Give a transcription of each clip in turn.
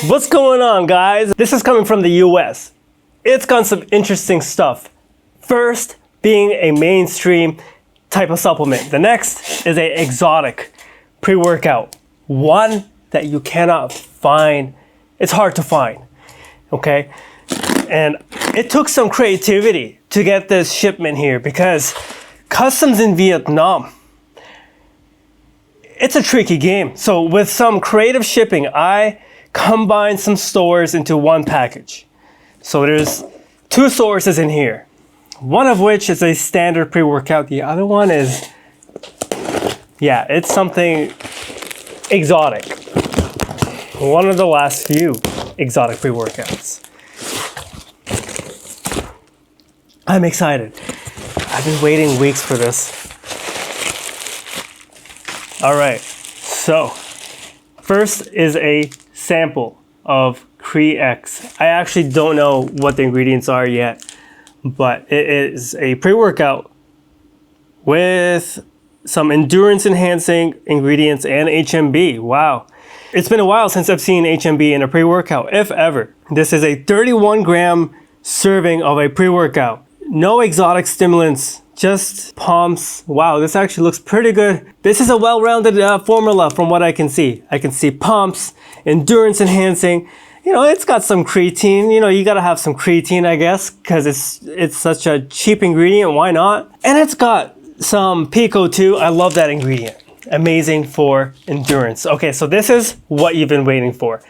What's going on, guys? This is coming from the US. It's got some interesting stuff. First, being a mainstream type of supplement. The next is a exotic pre-workout. One that you cannot find. It's hard to find, okay? And it took some creativity to get this shipment here because customs in Vietnam, it's a tricky game. So with some creative shipping, I combine some stores into one package. So there's two sources in here. One of which is a standard pre-workout. The other one is, yeah, it's something exotic. One of the last few exotic pre-workouts. I'm excited. I've been waiting weeks for this. All right, so first is a sample of X. I actually don't know what the ingredients are yet, but it is a pre-workout with some endurance enhancing ingredients and HMB. Wow. It's been a while since I've seen HMB in a pre-workout, if ever. This is a 31 gram serving of a pre-workout. No exotic stimulants, just pumps. Wow, this actually looks pretty good. This is a well-rounded formula from what I can see. I can see pumps, endurance enhancing. You know, it's got some creatine. You know, you gotta have some creatine, I guess, because it's such a cheap ingredient. Why not? And it's got some pico too. I love that ingredient. Amazing for endurance. Okay, so this is what you've been waiting for.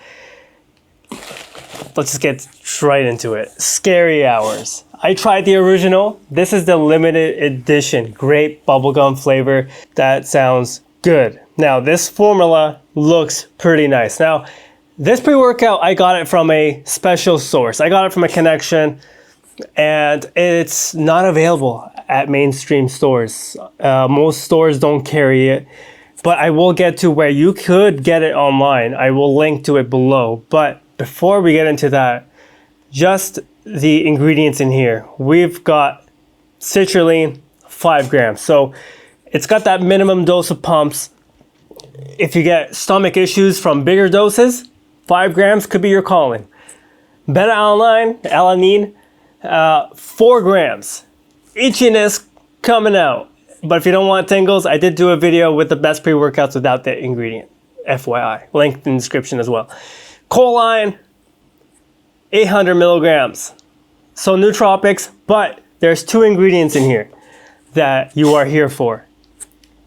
Let's just get right into it. Scary hours. I tried the original. This is the limited edition grape bubblegum flavor. That sounds good. Now this formula looks pretty nice. Now this pre-workout, I got it from a special source. I got it from a connection and it's not available at mainstream stores. Most stores don't carry it, but I will get to where you could get it online. I will link to it below. But before we get into that, just the ingredients in here. We've got citrulline, 5 grams. So it's got that minimum dose of pumps. If you get stomach issues from bigger doses, 5 grams could be your calling. Beta-alanine, 4 grams. Itchiness coming out. But if you don't want tingles, I did do a video with the best pre-workouts without the ingredient. FYI, linked in the description as well. Choline, 800 milligrams. So nootropics, but there's 2 ingredients in here that you are here for.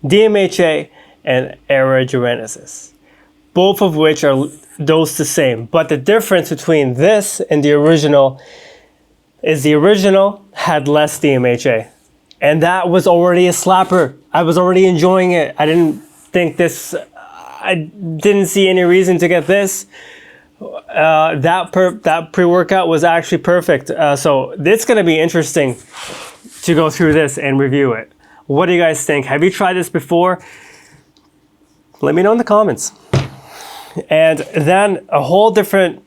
DMHA and aerogenesis. Both of which are dosed the same. But the difference between this and the original is the original had less DMHA. And that was already a slapper. I was already enjoying it. I didn't see any reason to get this. That pre-workout was actually perfect. So it's going to be interesting to go through this and review it. What do you guys think? Have you tried this before? Let me know in the comments. And then a whole different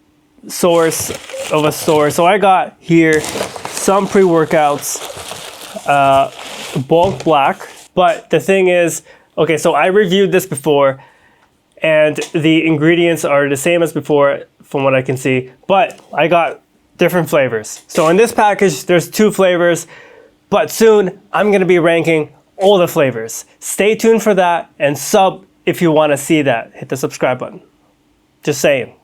source of a store. So I got here some pre-workouts, bulk black. But the thing is, okay, so I reviewed this before. And the ingredients are the same as before from what I can see, but I got different flavors. So in this package, there's 2 flavors, but soon I'm gonna be ranking all the flavors. Stay tuned for that and sub if you wanna see that. Hit the subscribe button. Just saying.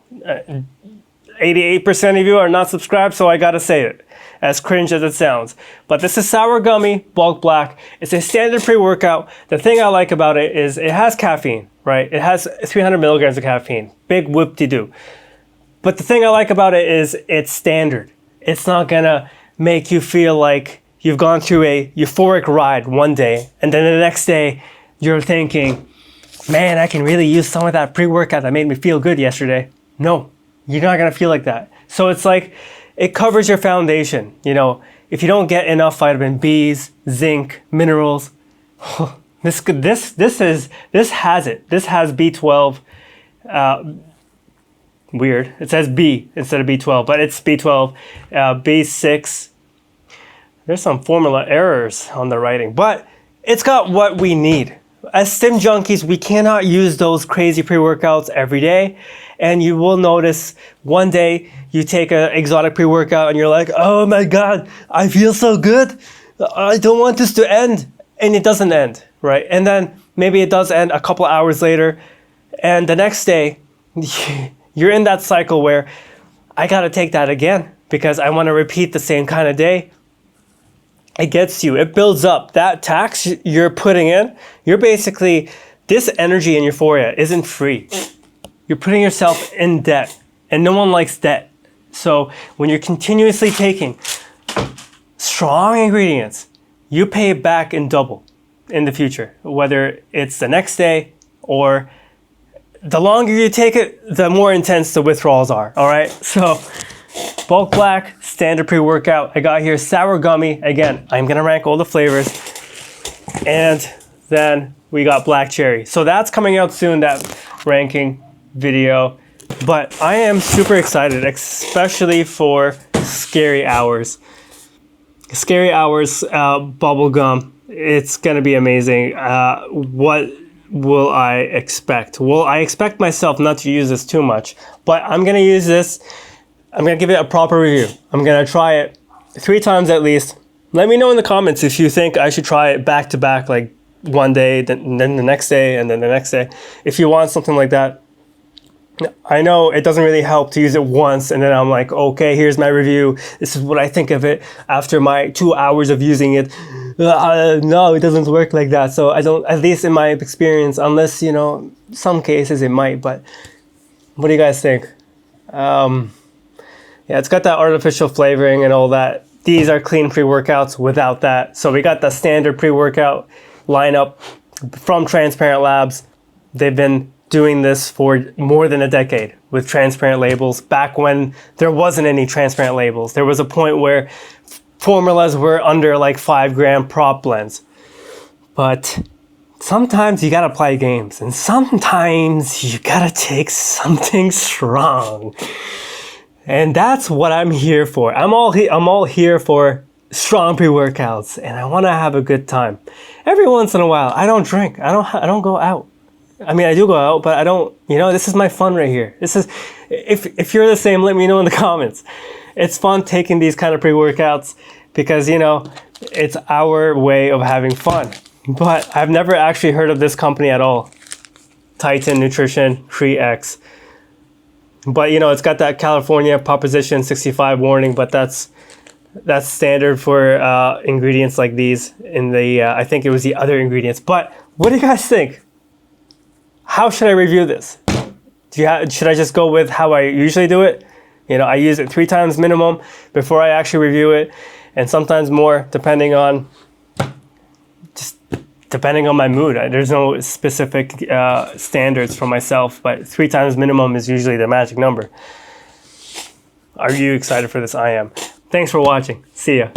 88% of you are not subscribed, so I gotta say it, as cringe as it sounds. But this is Sour Gummy Bulk Black. It's a standard pre-workout. The thing I like about it is it has caffeine, right? It has 300 milligrams of caffeine. Big whoop-de-doo. But the thing I like about it is it's standard. It's not gonna make you feel like you've gone through a euphoric ride one day, and then the next day you're thinking, man, I can really use some of that pre-workout that made me feel good yesterday. No, you're not gonna feel like that. So it's like, it covers your foundation. You know, if you don't get enough vitamin B's, zinc, minerals, this has it. This has B12. Weird. It says B instead of B12, but it's B12, B6. There's some formula errors on the writing, but it's got what we need. As stim junkies, we cannot use those crazy pre-workouts every day. And you will notice one day you take an exotic pre-workout and you're like, oh my God, I feel so good. I don't want this to end. And it doesn't end, right? And then maybe it does end a couple hours later. And the next day, you're in that cycle where I gotta take that again because I wanna repeat the same kind of day. It gets you, it builds up. That tax you're putting in, you're basically, this energy in euphoria isn't free. You're putting yourself in debt, and no one likes debt. So when you're continuously taking strong ingredients, you pay it back in double in the future, whether it's the next day or the longer you take it, the more intense the withdrawals are, all right? So bulk black, standard pre-workout. I got here sour gummy. Again, I'm gonna rank all the flavors. And then we got black cherry. So that's coming out soon, that ranking video. But I am super excited, especially for Scary Hours. Scary Hours bubblegum. It's gonna be amazing. What will I expect? Well, I expect myself not to use this too much, but I'm gonna use this. I'm gonna give it a proper review. I'm gonna try it 3 times at least. Let me know in the comments if you think I should try it back to back, like one day, then the next day, and then the next day. If you want something like that. I know it doesn't really help to use it once and then I'm like, okay, here's my review. This is what I think of it after my 2 hours of using it. No, it doesn't work like that. So I don't, at least in my experience, unless, you know, some cases it might, but what do you guys think? Yeah, it's got that artificial flavoring and all that. These are clean pre-workouts without that. So we got the standard pre-workout lineup from Transparent Labs. They've been doing this for more than a decade with transparent labels. Back when there wasn't any transparent labels, there was a point where formulas were under like 5 gram prop blends. But sometimes you gotta play games, and sometimes you gotta take something strong. And that's what I'm here for. I'm all here for strong pre-workouts, and I wanna have a good time. Every once in a while, I don't drink, I don't go out. I mean, I do go out, but I don't, you know, this is my fun right here. This is, if you're the same, let me know in the comments. It's fun taking these kind of pre-workouts because, you know, it's our way of having fun. But I've never actually heard of this company at all. Titan Nutrition, FitFrek. But, you know, it's got that California Proposition 65 warning, but that's standard for ingredients like these in the, I think it was the other ingredients. But what do you guys think? How should I review this? Should I just go with how I usually do it? You know, I use it 3 times minimum before I actually review it, and sometimes more depending on my mood. There's no specific standards for myself, but 3 times minimum is usually the magic number. Are you excited for this? I am. Thanks for watching. See ya.